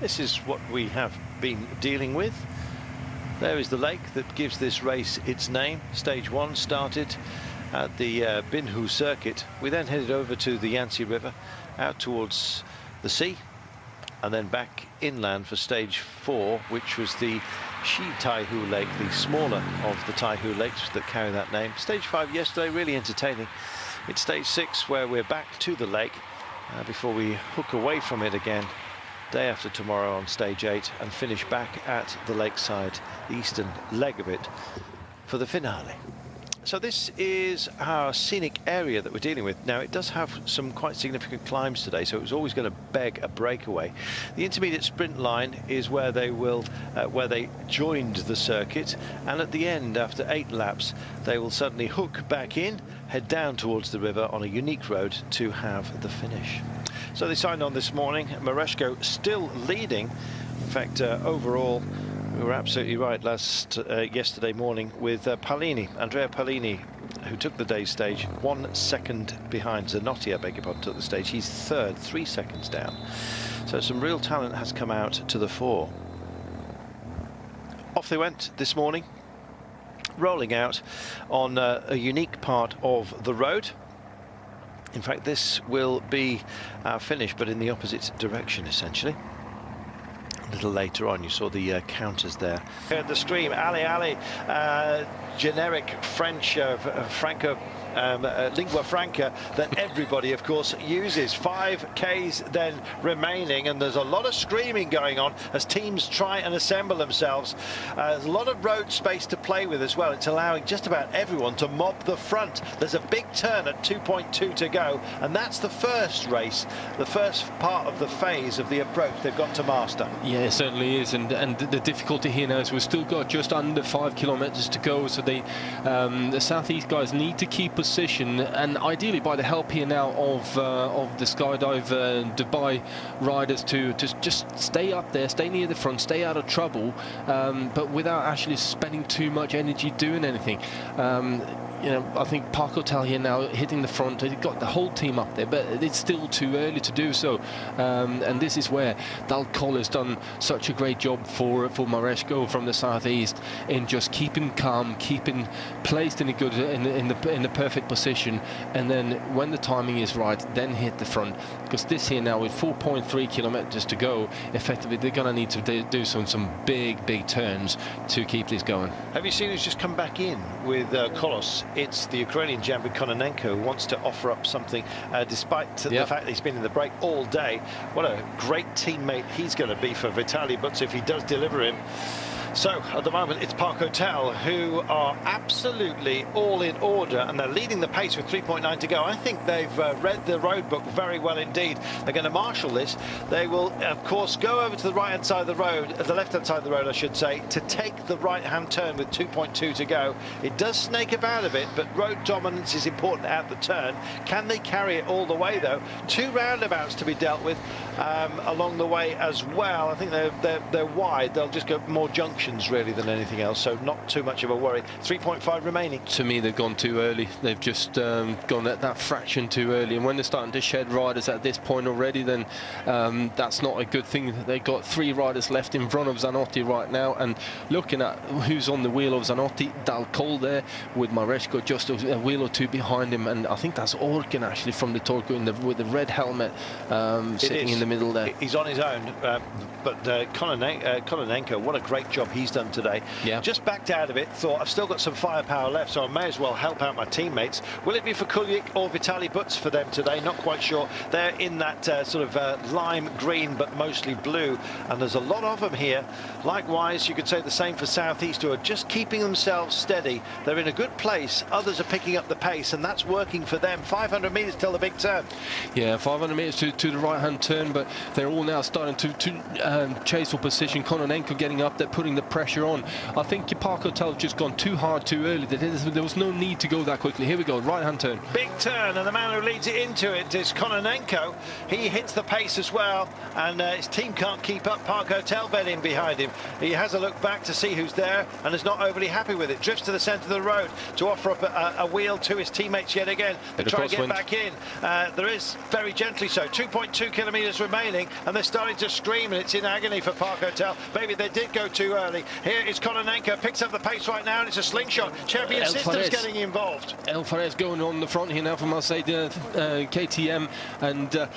This is what we have been dealing with. There is the lake that gives this race its name. Stage 1 started at the Binhu circuit. We then headed over to the Yangtze River, out towards the sea, and then back inland for stage 4, which was the Taihu lake, the smaller of the Taihu lakes that carry that name. Stage 5 yesterday, really entertaining. It's stage 6 where we're back to the lake before we hook away from it again day after tomorrow on stage 8 and finish back at the lakeside, the eastern leg of it, for the finale. So this is our scenic area that we're dealing with. Now, it does have some quite significant climbs today, so it was always going to beg a breakaway. The intermediate sprint line is where they will, where they joined the circuit, and at the end, after 8 laps, they will suddenly hook back in, head down towards the river on a unique road to have the finish. So they signed on this morning. Mareczko still leading. In fact, overall, we were absolutely right yesterday morning with Andrea Paolini, who took the day's stage 1 second behind. Zanotti, I beg your pardon, took the stage. He's third, 3 seconds down. So some real talent has come out to the fore. Off they went this morning, rolling out on a unique part of the road. In fact, this will be our finish, but in the opposite direction, essentially. A little later on, you saw the counters there. Heard the scream, Ali, Ali, generic French, Franco, lingua franca that everybody, of course, uses. 5Ks then remaining, and there's a lot of screaming going on as teams try and assemble themselves. There's a lot of road space to play with as well. It's allowing just about everyone to mob the front. There's a big turn at 2.2 to go, and that's the first race, the first part of the phase of the approach they've got to master. Yeah, it certainly is, and the difficulty here now is we've still got just under 5 kilometers to go, so they, the Southeast guys need to keep position, and ideally by the help here now of the Skydive Dubai riders to just stay up there, stay near the front, stay out of trouble, but without actually spending too much energy doing anything. You know, I think Park Hotel here now hitting the front. They've got the whole team up there, but it's still too early to do so. And this is where Dal Colle has done such a great job for Mareczko from the southeast in just keeping calm, keeping placed in a good in the perfect position, and then when the timing is right, then hit the front. Because this here now with 4.3 kilometers to go, effectively they're going to need to do some big turns to keep this going. Have you seen who's just come back in with Kolos? It's the Ukrainian Jambik Kononenko, who wants to offer up something despite the fact that he's been in the break all day. What a great teammate he's going to be for Vitaly Butz if he does deliver him. So at the moment it's Park Hotel who are absolutely all in order, and they're leading the pace with 3.9 to go. I think they've read the road book very well indeed. They're going to marshal this. They will of course go over to the right hand side of the road, the left hand side of the road I should say, to take the right hand turn with 2.2 to go. It does snake about a bit, but road dominance is important at the turn. Can they carry it all the way though? 2 roundabouts to be dealt with along the way as well. I think they're wide. They'll just go more junctions really than anything else, so not too much of a worry. 3.5 remaining. To me, they've gone too early. They've just gone at that fraction too early, and when they're starting to shed riders at this point already, then that's not a good thing. They've got 3 riders left in front of Zanotti right now, and looking at who's on the wheel of Zanotti, Dal Colle there with Mareczko just a wheel or 2 behind him, and I think that's Örken actually from the Torku with the red helmet sitting in the middle there. He's on his own, but Kononenko, what a great job he's done today. Yeah. Just backed out of it, thought I've still got some firepower left, so I may as well help out my teammates. Will it be for Kulik or Vitaly Butz for them today? Not quite sure. They're in that sort of lime green but mostly blue, and there's a lot of them here. Likewise, you could say the same for Southeast, who are just keeping themselves steady. They're in a good place. Others are picking up the pace, and that's working for them. 500 metres till the big turn. Yeah, 500 metres to the right hand turn, but they're all now starting to chase for position. Kononenko getting up there, putting the pressure on. I think Park Hotel just gone too hard too early. There was no need to go that quickly. Here we go, right-hand turn. Big turn, and the man who leads it into it is Kononenko. He hits the pace as well, and his team can't keep up. Park Hotel bed in behind him. He has a look back to see who's there and is not overly happy with it. Drifts to the centre of the road to offer up a wheel to his teammates yet again. They try and get back in. There is very gently so. 2.2 kilometres remaining, and they're starting to scream, and it's in agony for Park Hotel. Maybe they did go too early. Here is Kononenko, picks up the pace right now, and it's a slingshot. Champion Systems getting involved. El Fares going on the front here now for Marseille KTM, and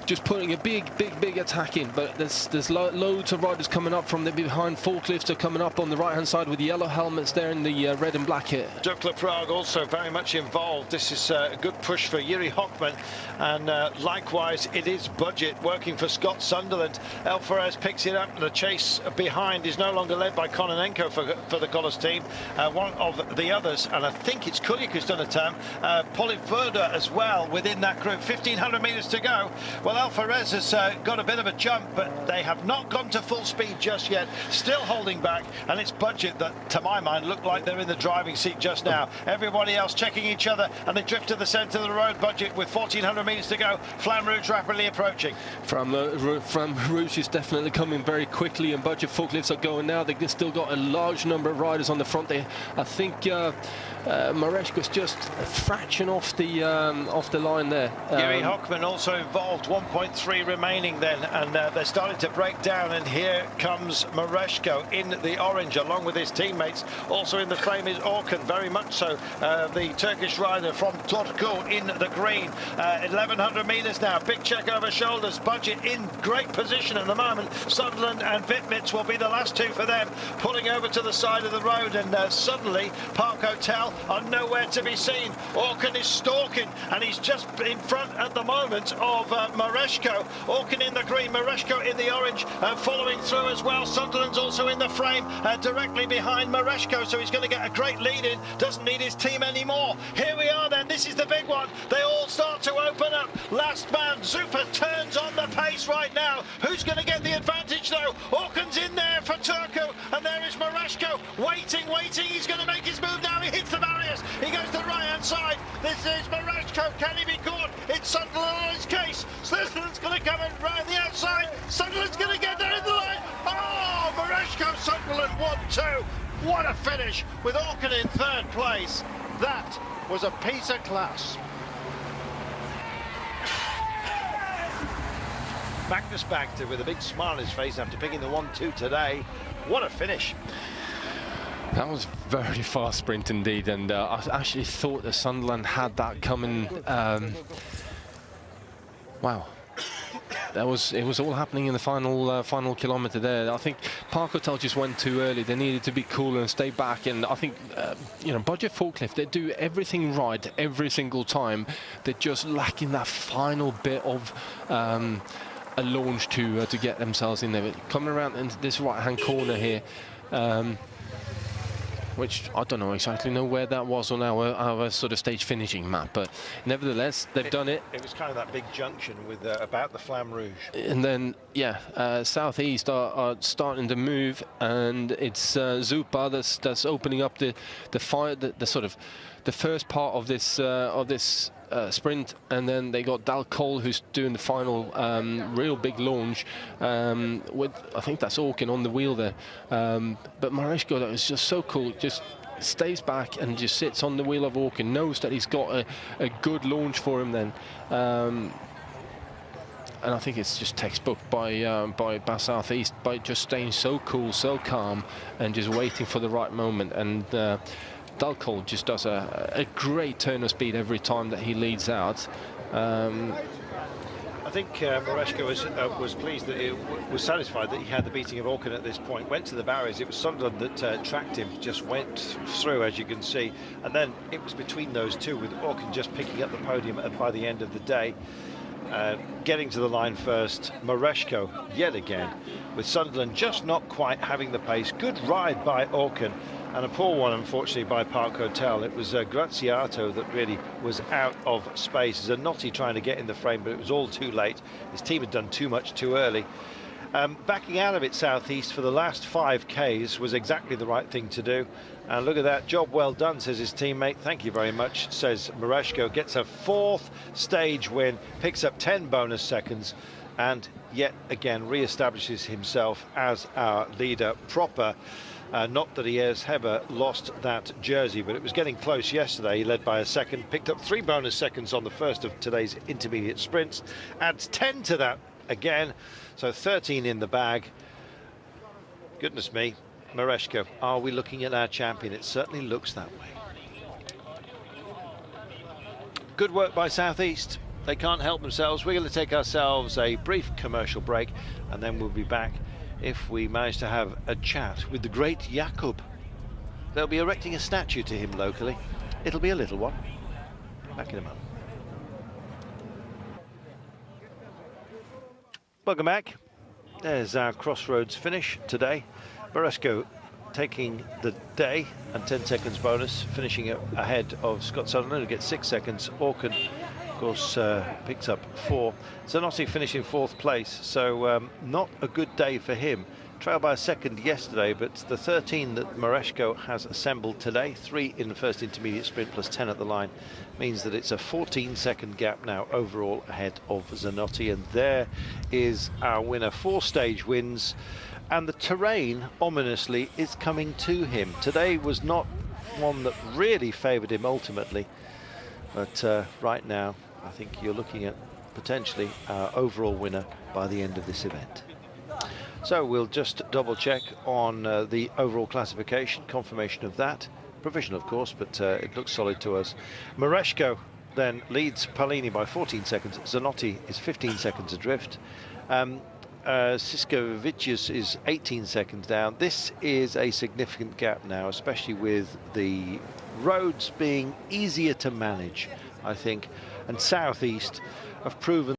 just putting a big attack in. But there's loads of riders coming up from the behind. Forklifts are coming up on the right-hand side with the yellow helmets there in the red and black here. Dukla Prague also very much involved. This is a good push for Jiri Hockman, and likewise it is Budget working for Scott Sunderland. El Fares picks it up. The chase behind is no longer led by Kononenko for the Colors team. One of the others, and I think it's Kulik who's done a turn. Poliverda as well within that group. 1,500 metres to go. Well, El Fares has got a bit of a jump, but they have not gone to full speed just yet. Still holding back, and it's Budget that, to my mind, look like they're in the driving seat just now. Everybody else checking each other, and they drift to the centre of the road. Budget with 1,400 metres to go. Flamme Rouge rapidly approaching. From Rouge is definitely coming very quickly, and Budget Forklifts are going now. They've still got a large number of riders on the front there. I think Mareczko's just a fraction off the line there. Jiri Hockman also involved. 1.3 remaining then, and they're starting to break down, and here comes Mareczko in the orange along with his teammates. Also in the frame is Örken, very much so, the Turkish rider from Torku in the green. 1,100 metres now, big check over shoulders. Budget in great position at the moment. Sunderland and Wittmitz will be the last two for them, pulling over to the side of the road, and suddenly Park Hotel are nowhere to be seen. Örken is stalking, and he's just in front at the moment of Mareczko. Örken in the green, Mareczko in the orange, following through as well. Sunderland's also in the frame, directly behind Mareczko, so he's going to get a great lead in. Doesn't need his team anymore. Here we are then, this is the big one. They all start to open up. Last man, Zupa turns on the pace right now. Who's going to get the advantage though? Örken's in there for Turku, and there is Mareczko, waiting. He's going to make his move now. He hits the barriers. He goes to the right-hand side. This is Mareczko. Can he be caught? It's Sunderland's case. Sunderland's going to come in right the outside. Sunderland's going to get there in the line. Oh, Mareczko, Sunderland 1-2. What a finish with Örken in third place. That was a piece of class. Magnus Bagter with a big smile on his face after picking the 1-2 today. What a finish. That was very fast sprint indeed, and I actually thought that Sunderland had that coming. Wow, it was all happening in the final kilometre there. I think Park Hotel just went too early. They needed to be cooler and stay back, and I think Budget Forklift, they do everything right every single time. They're just lacking that final bit of a launch to get themselves in there. Coming around into this right-hand corner here, which I don't exactly know where that was on our sort of stage finishing map, but nevertheless they've done it. It was kind of that big junction with about the Flamme Rouge. And then southeast are starting to move, and it's Zupa that's opening up the sort of the first part of this sprint, and then they got Dal Cole who's doing the final real big launch with, I think that's Örken on the wheel there, but Mareczko, that is just so cool, just stays back and just sits on the wheel of Örken, knows that he's got a good launch for him then, and I think it's just textbook by Southeast, by just staying so cool, so calm, and just waiting for the right moment. And Dalcol just does a great turn of speed every time that he leads out. I think Mareczko was pleased that he was satisfied that he had the beating of Örken at this point. Went to the barriers. It was Sunderland that tracked him, just went through, as you can see, and then it was between those two, with Örken just picking up the podium by the end of the day. Getting to the line first, Mareczko yet again, with Sunderland just not quite having the pace. Good ride by Örken, and a poor one, unfortunately, by Park Hotel. It was Graziato that really was out of space. Zanotti trying to get in the frame, but it was all too late. His team had done too much too early. Backing out of it southeast for the last 5Ks was exactly the right thing to do. And look at that, job well done, says his teammate. Thank you very much, says Mareczko. Gets a 4th stage win, picks up 10 bonus seconds, and yet again re-establishes himself as our leader proper. Not that he has ever lost that jersey, but it was getting close yesterday. He led by a second, picked up 3 bonus seconds on the first of today's intermediate sprints, adds 10 to that again, so 13 in the bag. Goodness me, Mareczko, are we looking at our champion? It certainly looks that way. Good work by Southeast. They can't help themselves. We're going to take ourselves a brief commercial break, and then we'll be back if we manage to have a chat with the great Jakup. They'll be erecting a statue to him locally. It'll be a little one. Back in a moment. Welcome back. There's our crossroads finish today. Mareczko taking the day and 10 seconds bonus, finishing ahead of Scott Sunderland, who gets 6 seconds. Örken, of course, picks up 4. Zanotti finishing 4th place, so not a good day for him. Trailed by a second yesterday, but the 13 that Mareczko has assembled today, 3 in the first intermediate sprint plus 10 at the line, means that it's a 14-second gap now overall ahead of Zanotti. And there is our winner. 4 stage wins, and the terrain ominously is coming to him. Today was not one that really favoured him ultimately, but right now I think you're looking at potentially our overall winner by the end of this event. So we'll just double check on the overall classification, confirmation of that. Provisional, of course, but it looks solid to us. Mareczko then leads Palini by 14 seconds. Zanotti is 15 seconds adrift. Siskevicius is 18 seconds down. This is a significant gap now, especially with the roads being easier to manage, I think. And Southeast have proven